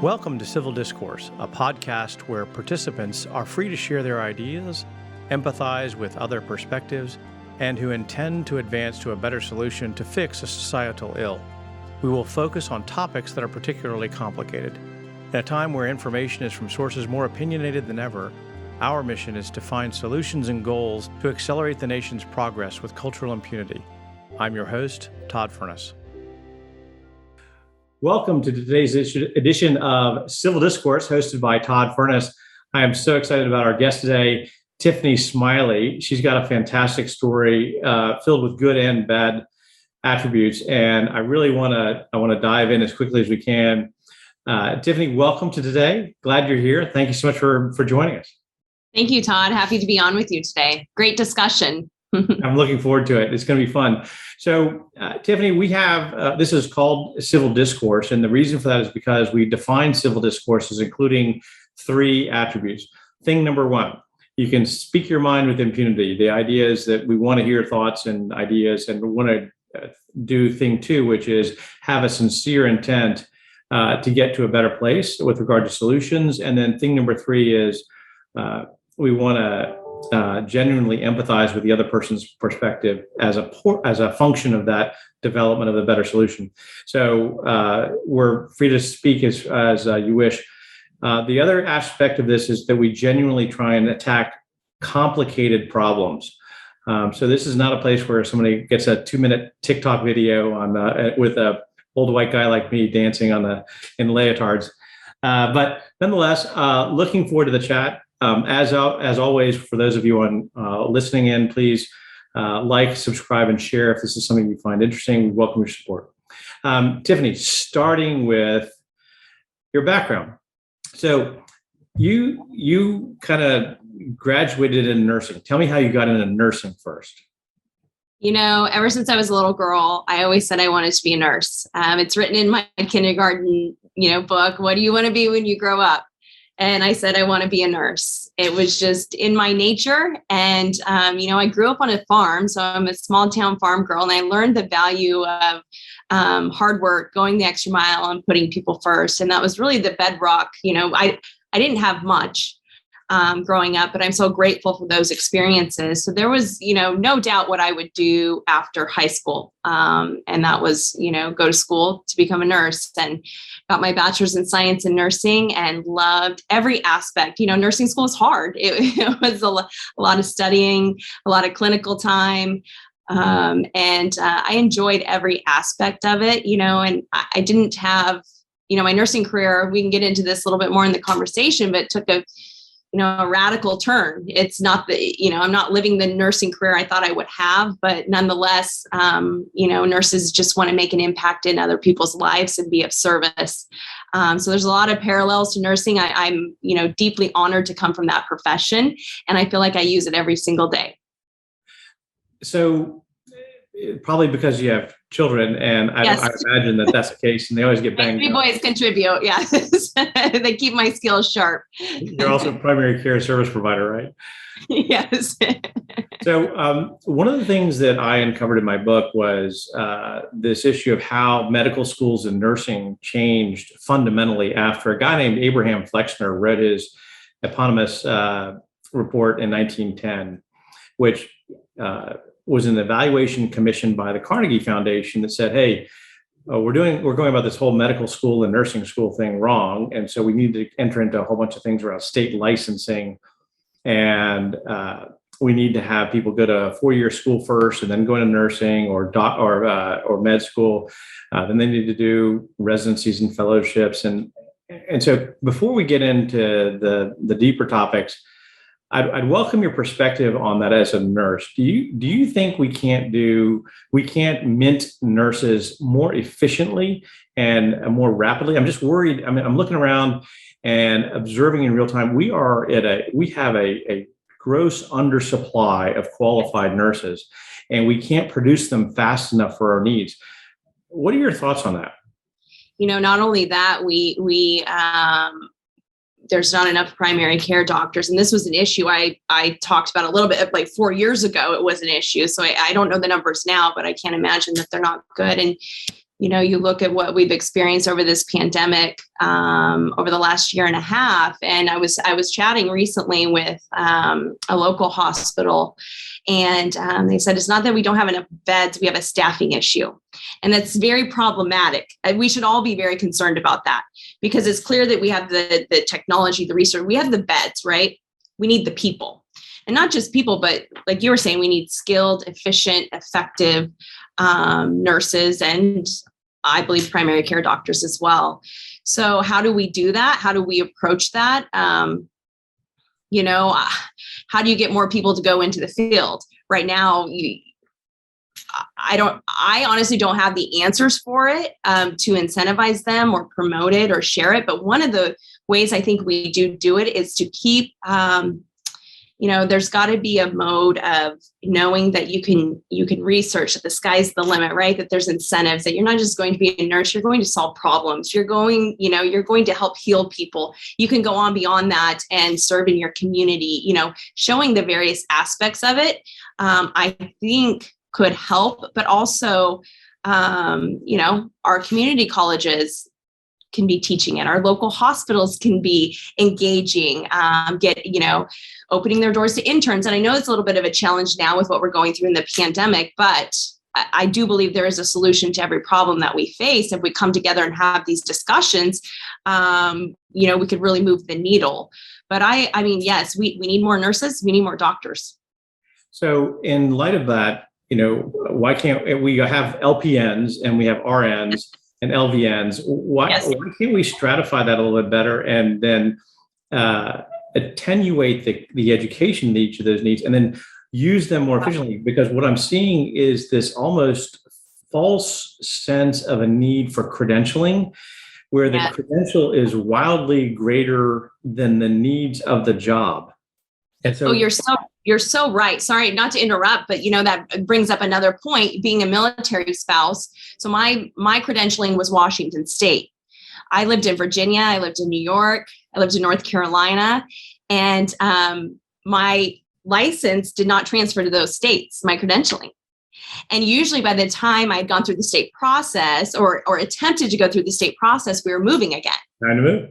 Welcome to Civil Discourse, a podcast where participants are free to share their ideas, empathize with other perspectives, and who intend to advance to a better solution to fix a societal ill. We will focus on topics that are particularly complicated. In a time where information is from sources more opinionated than ever, our mission is to find solutions and goals to accelerate the nation's progress with cultural impunity. I'm your host, Todd Furniss. Welcome to today's edition of Civil Discourse, hosted by Todd Furniss. I am so excited about our guest today, Tiffany Smiley. She's got a fantastic story filled with good and bad attributes, and I really want to dive in as quickly as we can. Tiffany, welcome to today. Glad you're here. Thank you so much for joining us. Thank you, Todd. Happy to be on with you today. Great discussion. I'm looking forward to it. It's going to be fun. So, Tiffany, we have, this is called Civil Discourse. And the reason for that is because we define civil discourse as including three attributes. Thing number one, you can speak your mind with impunity. The idea is that we want to hear thoughts and ideas, and we want to do thing two, which is have a sincere intent to get to a better place with regard to solutions. And then thing number three is we want to genuinely empathize with the other person's perspective as a function of that development of a better solution. So we're free to speak as you wish. The other aspect of this is that we genuinely try and attack complicated problems. So this is not a place where somebody gets a 2-minute TikTok video on with a old white guy like me dancing in leotards. But nonetheless, looking forward to the chat. As always, for those of you on listening in, please like, subscribe, and share if this is something you find interesting. We welcome your support. Tiffany, starting with your background. So you kind of graduated in nursing. Tell me how you got into nursing first. You know, ever since I was a little girl, I always said I wanted to be a nurse. It's written in my kindergarten, book. What do you want to be when you grow up? And I said, I want to be a nurse. It was just in my nature. And, I grew up on a farm. So I'm a small town farm girl. And I learned the value of hard work, going the extra mile and putting people first. And that was really the bedrock. I didn't have much growing up, but I'm so grateful for those experiences. So there was, no doubt what I would do after high school. And that was, go to school to become a nurse, and got my bachelor's in science and nursing and loved every aspect. Nursing school is hard. It was a lot of studying, a lot of clinical time. And I enjoyed every aspect of it, and I didn't have, my nursing career, we can get into this a little bit more in the conversation, but it took a radical turn. It's not I'm not living the nursing career I thought I would have, but nonetheless, nurses just want to make an impact in other people's lives and be of service. So there's a lot of parallels to nursing. I'm deeply honored to come from that profession, and I feel like I use it every single day. So probably because you have children, and Yes. I imagine that that's the case, and they always get banged. 3 boys contribute. Yes. They keep my skills sharp. You're also a primary care service provider, right? Yes. So one of the things that I uncovered in my book was this issue of how medical schools and nursing changed fundamentally after a guy named Abraham Flexner wrote his eponymous report in 1910, which was an evaluation commissioned by the Carnegie Foundation that said, hey, we're going about this whole medical school and nursing school thing wrong. And so we need to enter into a whole bunch of things around state licensing. And we need to have people go to a 4-year school first and then go into nursing or med school. Then they need to do residencies and fellowships. And so before we get into the deeper topics, I'd welcome your perspective on that as a nurse. Do you think we can't mint nurses more efficiently and more rapidly? I'm just worried. I mean, I'm looking around and observing in real time. We have a gross undersupply of qualified nurses, and we can't produce them fast enough for our needs. What are your thoughts on that? Not only that, there's not enough primary care doctors. And this was an issue I talked about a little bit, like 4 years ago, it was an issue. So I don't know the numbers now, but I can't imagine that they're not good. And You look at what we've experienced over this pandemic, over the last year and a half. And I was chatting recently with a local hospital, and they said, it's not that we don't have enough beds, we have a staffing issue. And that's very problematic. And we should all be very concerned about that, because it's clear that we have the technology, the research, we have the beds, right? We need the people. And not just people, but like you were saying, we need skilled, efficient, effective nurses, and I believe primary care doctors as well. So how do we do that? How do we approach that? How do you get more people to go into the field? Right now, I honestly don't have the answers for it to incentivize them or promote it or share it. But one of the ways I think we do it is to keep, there's got to be a mode of knowing that you can research that the sky's the limit, right? That there's incentives, that you're not just going to be a nurse, you're going to solve problems. You're going to help heal people. You can go on beyond that and serve in your community, showing the various aspects of it, I think could help, but also, our community colleges can be teaching it. Our local hospitals can be engaging, opening their doors to interns. And I know it's a little bit of a challenge now with what we're going through in the pandemic, but I do believe there is a solution to every problem that we face. If we come together and have these discussions, we could really move the needle. But yes, we need more nurses. We need more doctors. So in light of that, why can't we have LPNs and we have RNs and LVNs? Why can't we stratify that a little bit better and then attenuate the education needs of those needs and then use them more efficiently? Because what I'm seeing is this almost false sense of a need for credentialing, where the credential is wildly greater than the needs of the job. And so you're so right. Sorry, not to interrupt, but that brings up another point, being a military spouse. So my credentialing was Washington State. I lived in Virginia. I lived in New York. I lived in North Carolina. And my license did not transfer to those states, my credentialing. And usually by the time I'd gone through the state process or attempted to go through the state process, we were moving again. Time to move.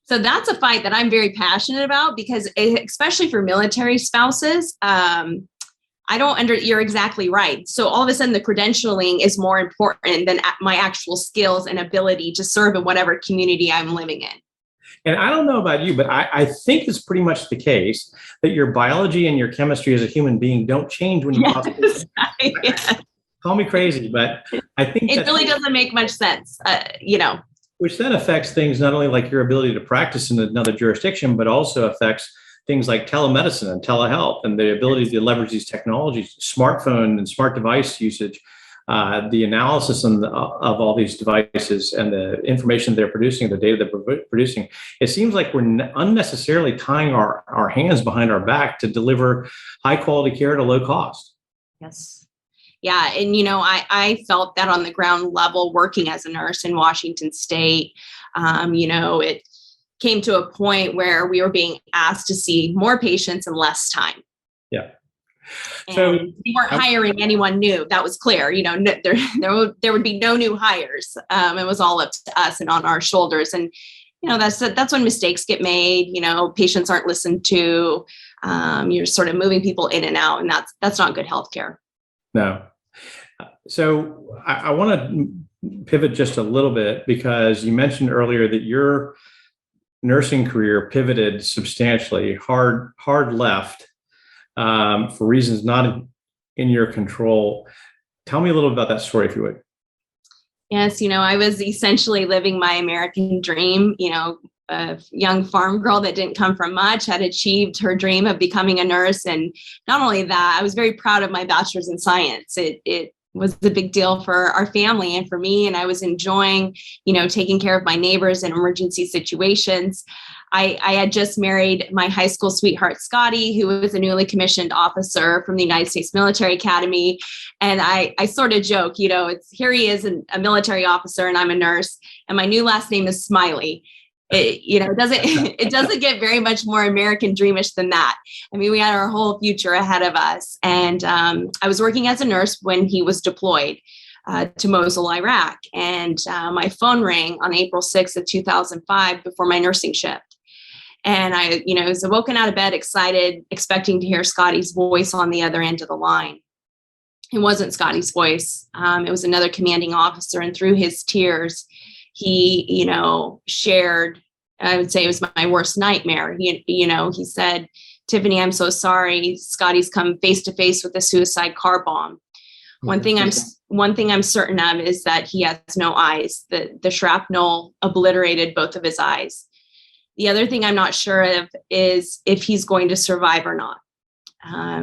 So that's a fight that I'm very passionate about, because especially for military spouses, you're exactly right. So all of a sudden the credentialing is more important than my actual skills and ability to serve in whatever community I'm living in. And I don't know about you, but I think it's pretty much the case that your biology and your chemistry as a human being don't change when you cross. Yes. Call me crazy, but I think it really doesn't make much sense, Which then affects things not only like your ability to practice in another jurisdiction, but also affects things like telemedicine and telehealth and the ability to leverage these technologies, smartphone and smart device usage, the analysis of all these devices and the information they're producing, the data they're producing. It seems like we're unnecessarily tying our hands behind our back to deliver high quality care at a low cost. Yes. Yeah. And, I felt that on the ground level working as a nurse in Washington State. It came to a point where we were being asked to see more patients in less time. Yeah. And so we weren't hiring anyone new. That was clear. There would be no new hires. It was all up to us and on our shoulders. And, that's when mistakes get made. Patients aren't listened to. You're sort of moving people in and out, and that's not good healthcare. No. So I want to pivot just a little bit, because you mentioned earlier that your nursing career pivoted substantially, hard left for reasons not in your control. Tell me a little about that story, if you would. Yes, I was essentially living my American dream, a young farm girl that didn't come from much, had achieved her dream of becoming a nurse. And not only that, I was very proud of my bachelor's in science. It was a big deal for our family and for me. And I was enjoying, taking care of my neighbors in emergency situations. I had just married my high school sweetheart, Scotty, who was a newly commissioned officer from the United States Military Academy. And I sort of joke, here he is, a military officer, and I'm a nurse, and my new last name is Smiley. It doesn't get very much more American dreamish than that. I mean, we had our whole future ahead of us. And I was working as a nurse when he was deployed. to Mosul, Iraq. And my phone rang on April 6th of 2005 before my nursing shift. And I, was woken out of bed, excited, expecting to hear Scotty's voice on the other end of the line. It wasn't Scotty's voice. It was another commanding officer. And through his tears, he, shared, I would say it was my worst nightmare. He said, "Tiffany, I'm so sorry. Scotty's come face to face with a suicide car bomb. One thing I'm certain of is that he has no eyes. The shrapnel obliterated both of his eyes. The other thing I'm not sure of is if he's going to survive or not."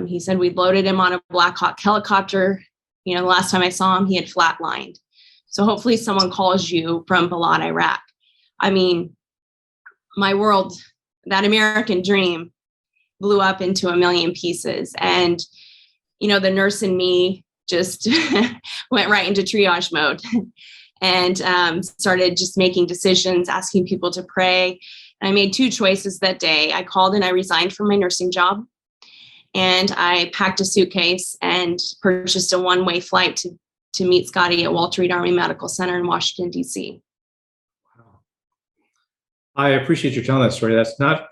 He said, "We loaded him on a Black Hawk helicopter. The last time I saw him, he had flatlined. So hopefully someone calls you from Balad, Iraq." I mean, my world, that American dream blew up into a million pieces. And, the nurse in me just went right into triage mode and started just making decisions, asking people to pray. And I made two choices that day. I called and I resigned from my nursing job. And I packed a suitcase and purchased a one-way flight to meet Scotty at Walter Reed Army Medical Center in Washington, D.C. Wow. I appreciate you telling that story. That's not,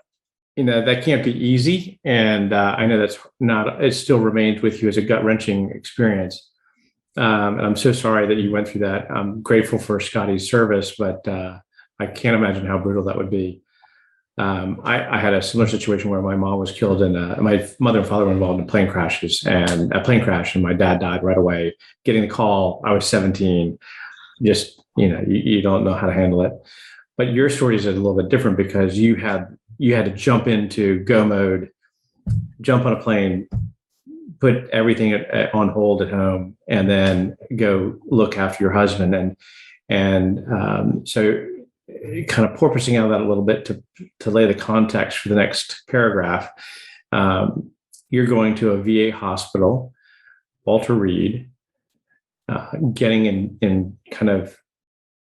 that can't be easy. And I know it still remains with you as a gut-wrenching experience. And I'm so sorry that you went through that. I'm grateful for Scotty's service, but I can't imagine how brutal that would be. I had a similar situation where my mom was killed my mother and father were involved in plane crashes, and a plane crash, and my dad died right away. Getting the call, I was 17. Just, you don't know how to handle it. But your story is a little bit different because you had to jump into go mode, jump on a plane, put everything on hold at home, and then go look after your husband. So kind of porpoising out of that a little bit to lay the context for the next paragraph. You're going to a VA hospital, Walter Reed, getting in kind of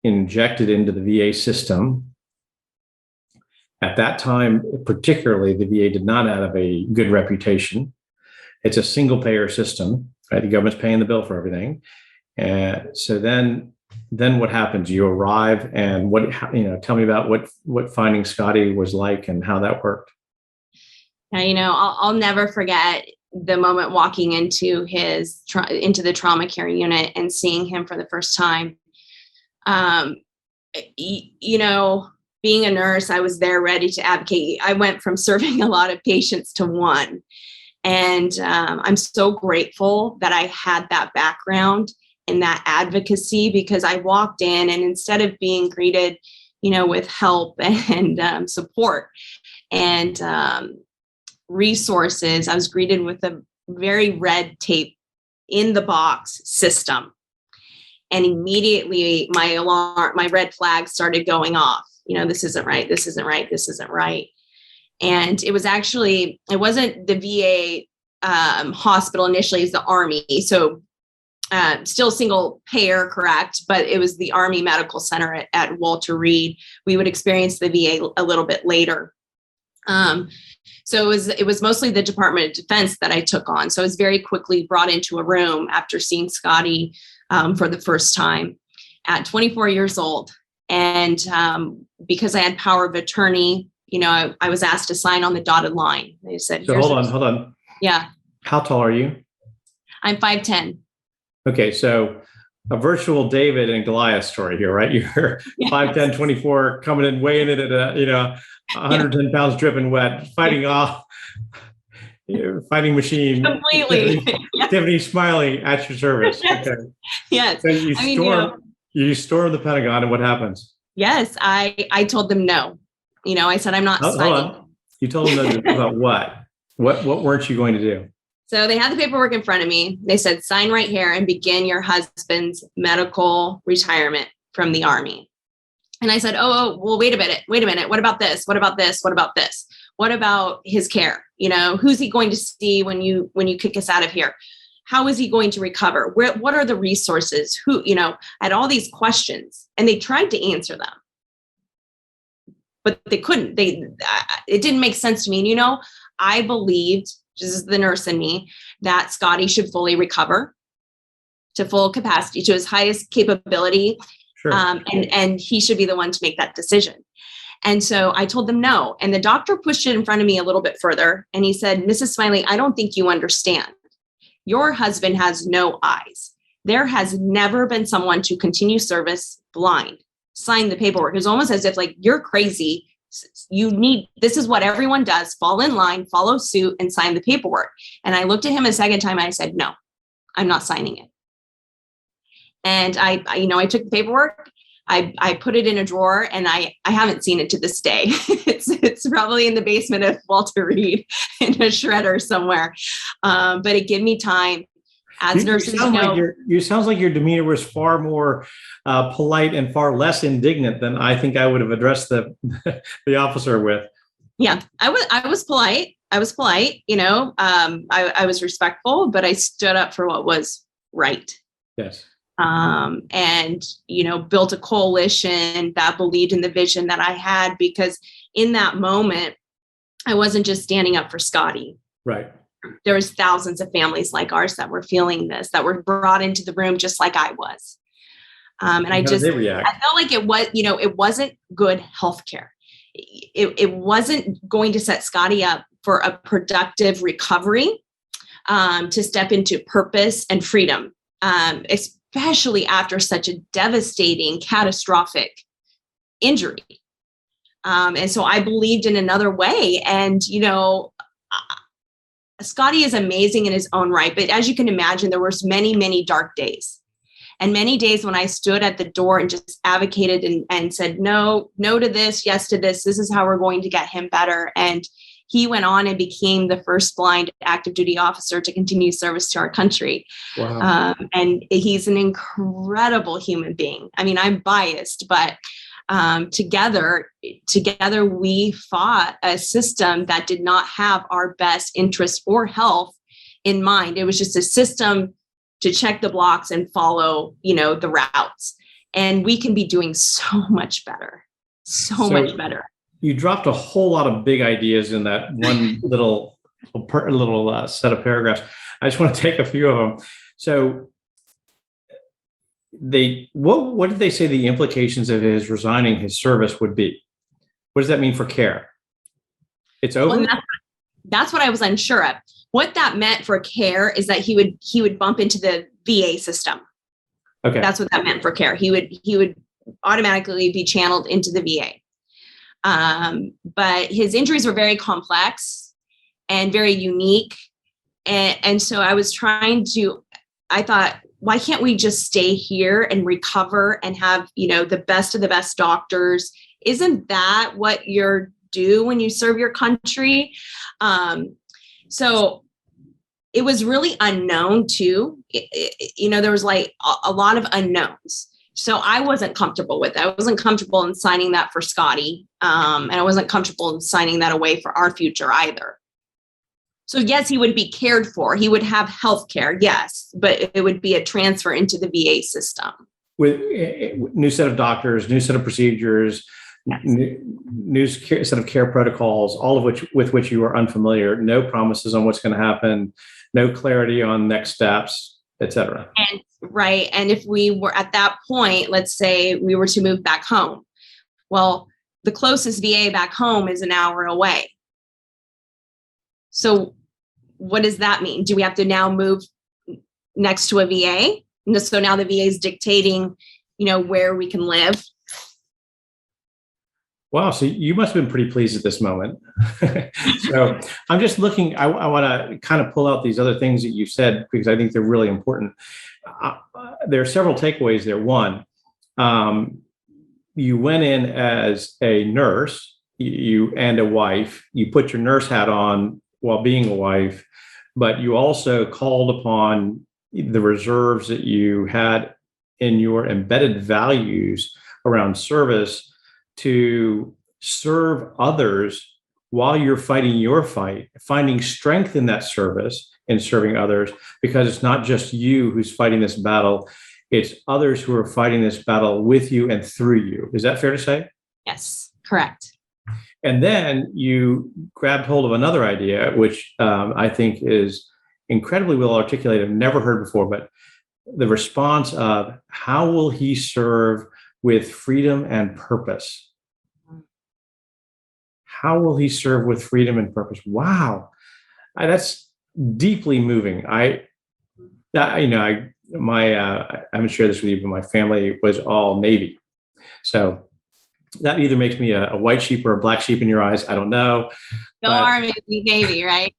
injected into the VA system. At that time, particularly, the VA did not have a good reputation. It's a single payer system, right? The government's paying the bill for everything. And so then what happens? You arrive, and tell me about what finding Scotty was like and how that worked. I'll never forget the moment walking into into the trauma care unit and seeing him for the first time. Being a nurse, I was there ready to advocate. I went from serving a lot of patients to one. And I'm so grateful that I had that background and that advocacy, because I walked in, and instead of being greeted, with help and support and resources, I was greeted with a very red tape in the box system. And immediately my red flag started going off. This isn't right. This isn't right. This isn't right. And it wasn't the VA hospital initially, it's the Army. So still single payer, correct, but it was the Army Medical Center at Walter Reed. We would experience the VA a little bit later. So it was mostly the Department of Defense that I took on. So I was very quickly brought into a room after seeing Scotty for the first time at 24 years old. And because I had power of attorney, I was asked to sign on the dotted line. They said, so hold on. Yeah. How tall are you? I'm 5'10". Okay. So a virtual David and Goliath story here, right? You're 5'10", 24, coming in, weighing it at 110 pounds, dripping wet, fighting off, fighting machine. Completely. Tiffany Smiley at your service. Okay. Yes. So you storm the Pentagon, and what happens? Yes. I told them no. I said, I'm not signing. Hold on. You told them no about what? What weren't you going to do? So they had the paperwork in front of me. They said, sign right here and begin your husband's medical retirement from the Army. And I said, oh, well, wait a minute. What about this? What about this? What about this? What about his care? Who's he going to see when you kick us out of here? How is he going to recover? What are the resources? I had all these questions, and they tried to answer them, but they couldn't. It didn't make sense to me. And, I believed, this is the nurse in me, that Scotty should fully recover. to full capacity, to his highest capability. Sure. And he should be the one to make that decision. And so I told them no. And the doctor pushed it in front of me a little bit further. And he said, Mrs. Smiley, I don't think you understand. Your husband has no eyes. There has never been someone to continue service blind, sign the paperwork. It was almost as if like, you're crazy. This is what everyone does. Fall in line, follow suit, and sign the paperwork. And I looked at him a second time and I said, no, I'm not signing it. And I took the paperwork. I put it in a drawer, and I haven't seen it to this day. It's probably in the basement of Walter Reed in a shredder somewhere. But it gave me time. As nurses, sounds like your demeanor was far more polite and far less indignant than I think I would have addressed the officer with. Yeah, I was polite. I was polite. I was respectful, but I stood up for what was right. Yes. And built a coalition that believed in the vision that I had, because in that moment, I wasn't just standing up for Scotty. Right. There was thousands of families like ours that were feeling this, that were brought into the room just like I was. And I felt like it wasn't good healthcare. It wasn't going to set Scotty up for a productive recovery, to step into purpose and freedom, especially after such a devastating, catastrophic injury. And so I believed in another way. And, Scotty is amazing in his own right. But as you can imagine, there was many, many dark days, and many days when I stood at the door and just advocated and said, no to this, yes to this. This is how we're going to get him better. And he went on and became the first blind active duty officer to continue service to our country. Wow. And he's an incredible human being. I mean, I'm biased, but together we fought a system that did not have our best interest or health in mind. It was just a system to check the blocks and follow, the routes. And we can be doing so much better, much better. You dropped a whole lot of big ideas in that one little set of paragraphs. I just want to take a few of them. So what did they say the implications of his resigning his service would be? What does that mean for care? It's over? Well, that's what I was unsure of. What that meant for care is that he would bump into the VA system. Okay. That's what that meant for care. He would automatically be channeled into the VA. But his injuries were very complex and very unique. And so I thought, why can't we just stay here and recover and have, the best of the best doctors? Isn't that what you're do when you serve your country? So it was really unknown too. There was like a lot of unknowns. So I wasn't comfortable with it. I wasn't comfortable in signing that for Scotty. And I wasn't comfortable in signing that away for our future either. So yes, he would be cared for. He would have health care, yes, but it would be a transfer into the VA system. With a new set of doctors, new set of procedures, yes. new set of care protocols, all of with which you are unfamiliar, no promises on what's going to happen, no clarity on next steps, et cetera. And if we were at that point, let's say we were to move back home. Well, the closest VA back home is an hour away. So what does that mean? Do we have to now move next to a VA? So now the VA is dictating, where we can live. Wow. So you must have been pretty pleased at this moment. So I'm just looking, I want to kind of pull out these other things that you said, because I think they're really important. There are several takeaways there. One, you went in as a nurse, you and a wife, you put your nurse hat on while being a wife, but you also called upon the reserves that you had in your embedded values around service to serve others while you're fighting your fight, finding strength in that service and serving others, because it's not just you who's fighting this battle, it's others who are fighting this battle with you and through you. Is that fair to say? Yes, correct. And then you grabbed hold of another idea, which I think is incredibly well articulated, I've never heard before, but the response of how will he serve with freedom and purpose? How will he serve with freedom and purpose? Wow, that's deeply moving. I haven't shared this with you, but my family was all Navy, so that either makes me a white sheep or a black sheep in your eyes. I don't know. Go Army, be Navy, right?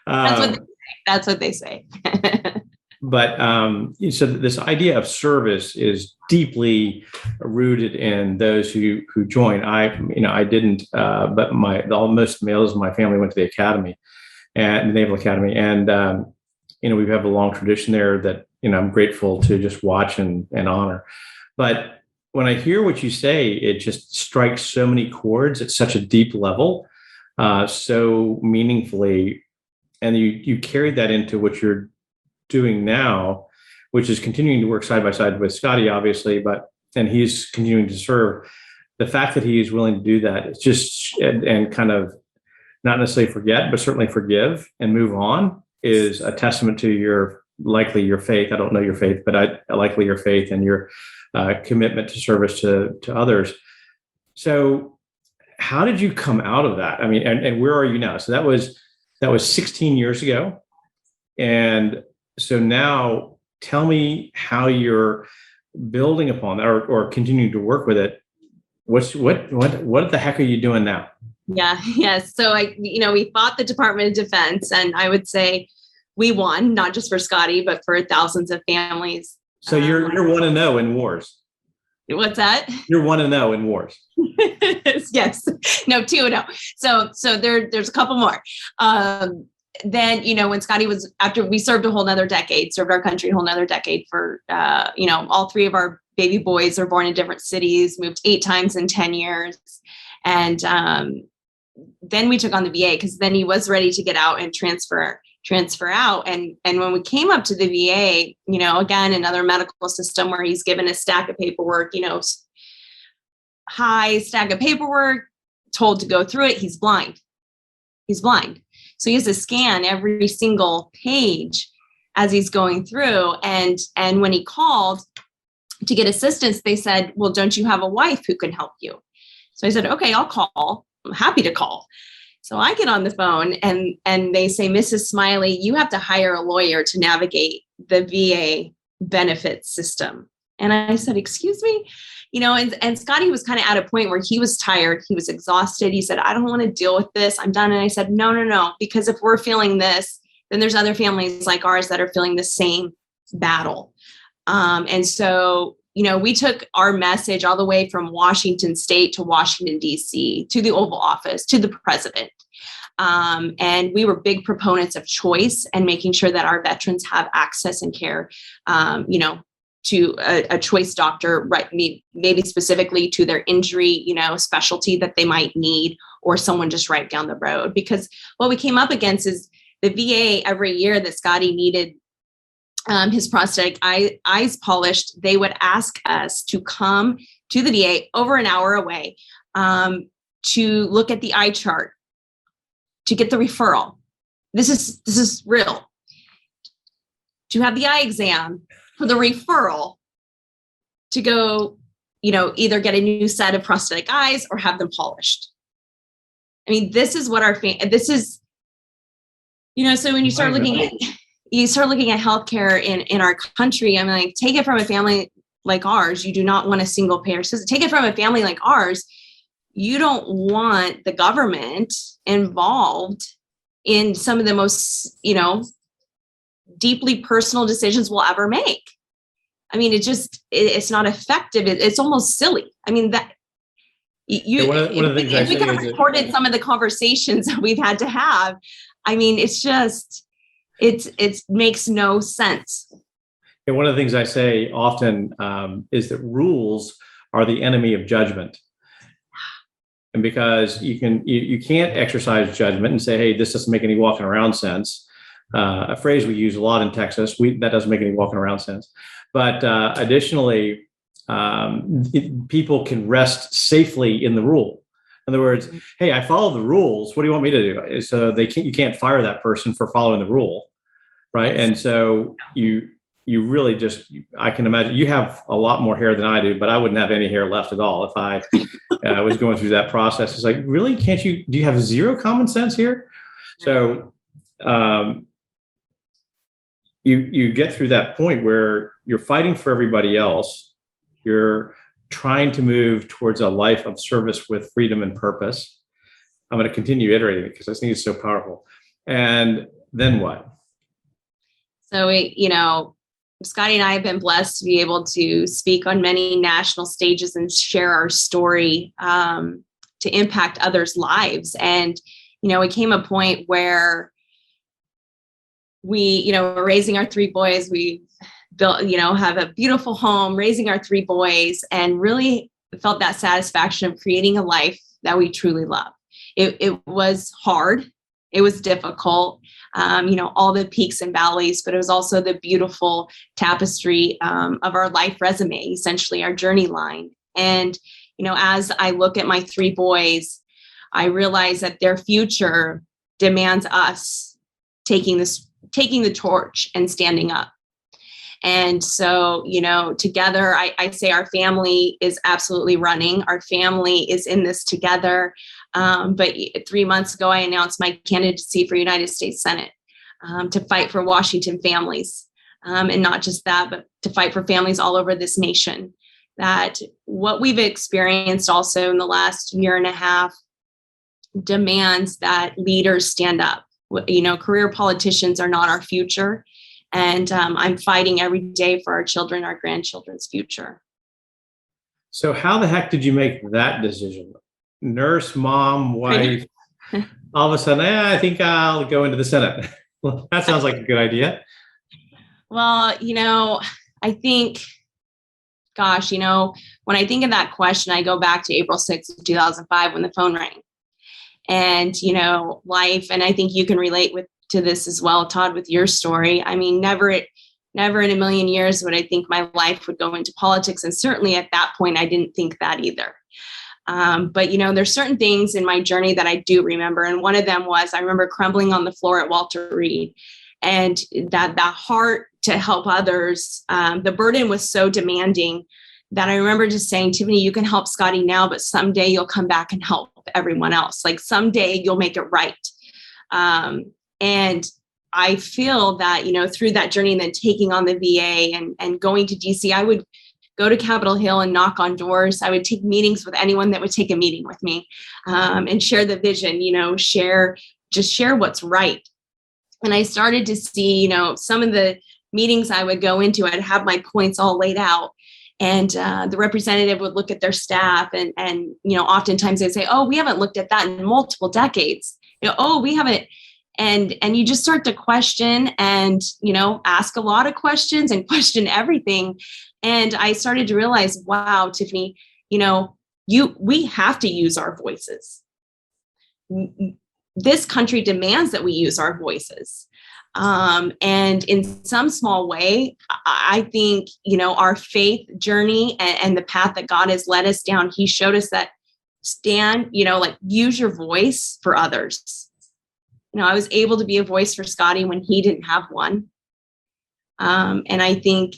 That's what they say. But so this idea of service is deeply rooted in those who join. I didn't, but most males in my family went to the academy, and the Naval Academy, and we have a long tradition there that I'm grateful to just watch and honor. But when I hear what you say, it just strikes so many chords at such a deep level, so meaningfully, and you carried that into what you're doing now, which is continuing to work side by side with Scotty, obviously, and he's continuing to serve. The fact that he is willing to do that, it's just and kind of not necessarily forget, but certainly forgive and move on, is a testament to your faith. I don't know your faith, but likely your faith and your commitment to service to others. So, how did you come out of that? I mean, and where are you now? So that was 16 years ago, and so now tell me how you're building upon that or continuing to work with it. What the heck are you doing now? Yeah. So we fought the Department of Defense, and I would say we won, not just for Scotty, but for thousands of families. So you're 1-0 in wars. What's that? You're 1-0 in wars. Yes. No, 2-0. So there's a couple more. Then, when Scotty after we served our country a whole nother decade for, all three of our baby boys were born in different cities, moved 8 times in 10 years. And then we took on the VA because then he was ready to get out and transfer out. And when we came up to the VA, again, another medical system where he's given a stack of paperwork, high stack of paperwork, told to go through it. He's blind. So he has to scan every single page as he's going through. And when he called to get assistance, they said, well, don't you have a wife who can help you? So I said, okay, I'll call. I'm happy to call. So I get on the phone and they say, Mrs. Smiley, you have to hire a lawyer to navigate the VA benefits system. And I said, excuse me? And Scotty was kind of at a point where he was tired. He was exhausted. He said, I don't want to deal with this. I'm done. And I said, no, because if we're feeling this, then there's other families like ours that are feeling the same battle. And so, we took our message all the way from Washington State to Washington, D.C., to the Oval Office, to the president. And we were big proponents of choice and making sure that our veterans have access and care, to a choice doctor, right? Maybe specifically to their injury, specialty that they might need, or someone just right down the road. Because what we came up against is the VA every year that Scotty needed his prosthetic eyes polished, they would ask us to come to the VA over an hour away to look at the eye chart, to get the referral. This is real. To have the eye exam, for the referral, to go, either get a new set of prosthetic eyes or have them polished. I mean, this is what this is, so when you start looking at healthcare in our country, I'm like, take it from a family like ours. You do not want a single payer system. Take it from a family like ours. You don't want the government involved in some of the most, deeply personal decisions we'll ever make. I mean, it's not effective. It's almost silly. I mean, that one of the things if we could have recorded some of the conversations that we've had to have, I mean, it's just, it makes no sense. And one of the things I say often is that rules are the enemy of judgment. And because you can't exercise judgment and say, hey, this doesn't make any walking around sense. A phrase we use a lot in Texas, that doesn't make any walking around sense. But additionally, people can rest safely in the rule. In other words, hey, I follow the rules. What do you want me to do? So you can't fire that person for following the rule, right? And so you really just, I can imagine you have a lot more hair than I do, but I wouldn't have any hair left at all if I was going through that process. It's like, really, do you have zero common sense here? So you get through that point where you're fighting for everybody else. You're trying to move towards a life of service with freedom and purpose. I'm going to continue iterating it because I think it's so powerful. And then what? So, Scotty and I have been blessed to be able to speak on many national stages and share our story to impact others' lives. And, it came a point where we're raising our 3 boys. We built, have a beautiful home, raising our 3 boys, and really felt that satisfaction of creating a life that we truly love. It was hard. It was difficult, all the peaks and valleys, but it was also the beautiful tapestry of our life resume, essentially our journey line. And, as I look at my 3 boys, I realize that their future demands us taking the torch and standing up. And so, together, I say our family is absolutely running. Our family is in this together. But 3 months ago, I announced my candidacy for United States Senate to fight for Washington families. And not just that, but to fight for families all over this nation. That what we've experienced also in the last year and a half demands that leaders stand up. Career politicians are not our future. And I'm fighting every day for our children, our grandchildren's future. So how the heck did you make that decision? Nurse, mom, wife, all of a sudden, I think I'll go into the Senate. Well, that sounds like a good idea. Well, I think, when I think of that question, I go back to April 6th of 2005 when the phone rang. And, life, and I think you can relate to this as well, Todd, with your story. I mean, never in a million years would I think my life would go into politics. And certainly at that point, I didn't think that either. But, there's certain things in my journey that I do remember. And one of them was, I remember crumbling on the floor at Walter Reed, and that heart to help others. The burden was so demanding that I remember just saying, Tiffany, you can help Scotty now, but someday you'll come back and help everyone else. Like someday you'll make it right. And I feel that, through that journey and then taking on the VA and going to DC, I would go to Capitol Hill and knock on doors. I would take meetings with anyone that would take a meeting with me and share the vision, share what's right. And I started to see, some of the meetings I would go into, I'd have my points all laid out. And the representative would look at their staff and oftentimes they'd say, oh, we haven't looked at that in multiple decades. Oh, we haven't. And you just start to question and, ask a lot of questions and question everything. And I started to realize, wow, Tiffany, we have to use our voices. This country demands that we use our voices. And in some small way, I think, our faith journey and the path that God has led us down, he showed us that use your voice for others. I was able to be a voice for Scotty when he didn't have one. And I think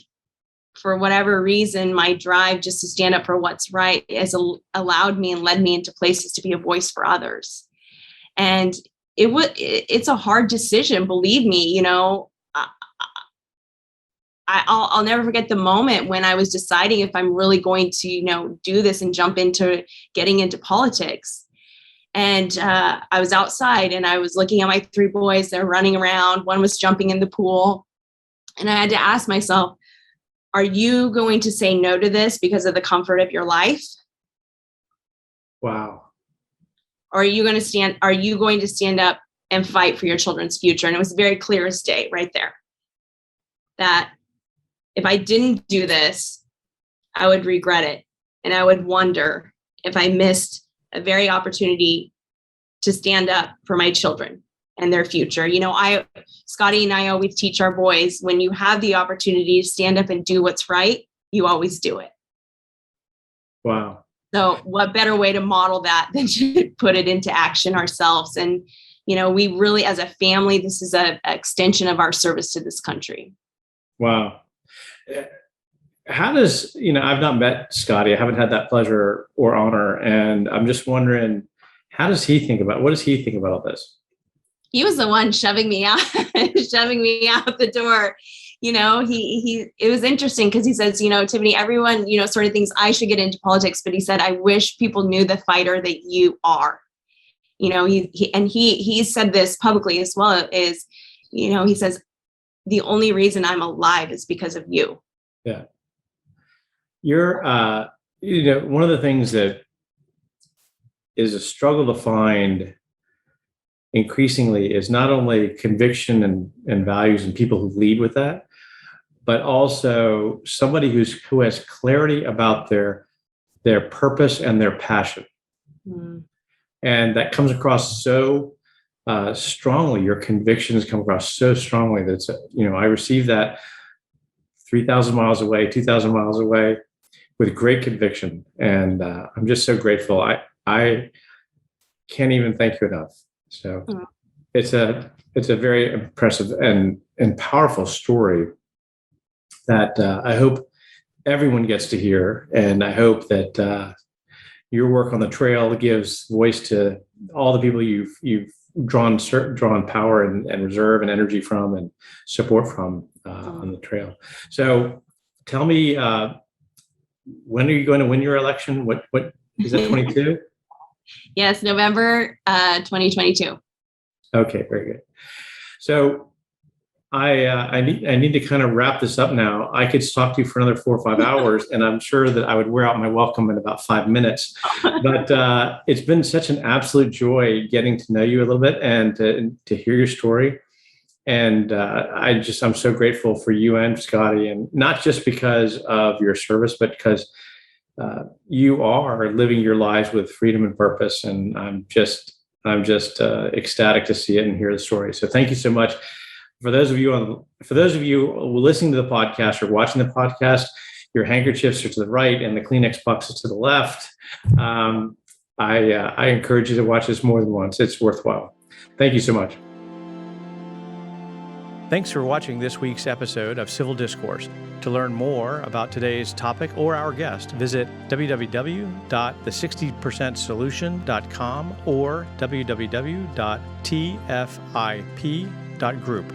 for whatever reason, my drive just to stand up for what's right has allowed me and led me into places to be a voice for others. And it's a hard decision, believe me. I'll never forget the moment when I was deciding if I'm really going to, do this and jump into getting into politics. And I was outside and I was looking at my 3 boys. They're running around. One was jumping in the pool. And I had to ask myself, are you going to say no to this because of the comfort of your life? Wow. Or are you going to stand up and fight for your children's future? And it was very clear as day right there that if I didn't do this, I would regret it. And I would wonder if I missed a very opportunity to stand up for my children and their future. Scotty and I always teach our boys, when you have the opportunity to stand up and do what's right, you always do it. Wow. So what better way to model that than to put it into action ourselves? And, we really, as a family, this is an extension of our service to this country. Wow. how does, I've not met Scotty. I haven't had that pleasure or honor. And I'm just wondering, what does he think about all this? He was the one shoving me out, shoving me out the door. It was interesting because he says, Tiffany, everyone, sort of thinks I should get into politics, but he said, I wish people knew the fighter that you are. He said this publicly as well, is, he says, the only reason I'm alive is because of you. Yeah. You're, one of the things that is a struggle to find increasingly is not only conviction and values and people who lead with that, but also somebody who has clarity about their purpose and their passion. Mm. And that comes across so strongly. Your convictions come across so strongly that I received that 3,000 miles away, 2,000 miles away with great conviction. And I'm just so grateful. I can't even thank you enough. So it's a very impressive and powerful story that I hope everyone gets to hear. And I hope that your work on the trail gives voice to all the people you've drawn power and reserve and energy from and support from on the trail. So tell me, when are you going to win your election? What is that, 22? Yes, November 2022. Okay, very good. So I need to kind of wrap this up now. I could talk to you for another 4 or 5 hours, and I'm sure that I would wear out my welcome in about 5 minutes. But it's been such an absolute joy getting to know you a little bit and to hear your story. And I'm so grateful for you and Scotty, and not just because of your service, but because you are living your lives with freedom and purpose. And I'm just ecstatic to see it and hear the story. So thank you so much. For those of you listening to the podcast or watching the podcast, your handkerchiefs are to the right and the Kleenex box is to the left. I encourage you to watch this more than once. It's worthwhile. Thank you so much. Thanks for watching this week's episode of Civil Discourse. To learn more about today's topic or our guest, visit www.the60percentsolution.com or www.tfip.group.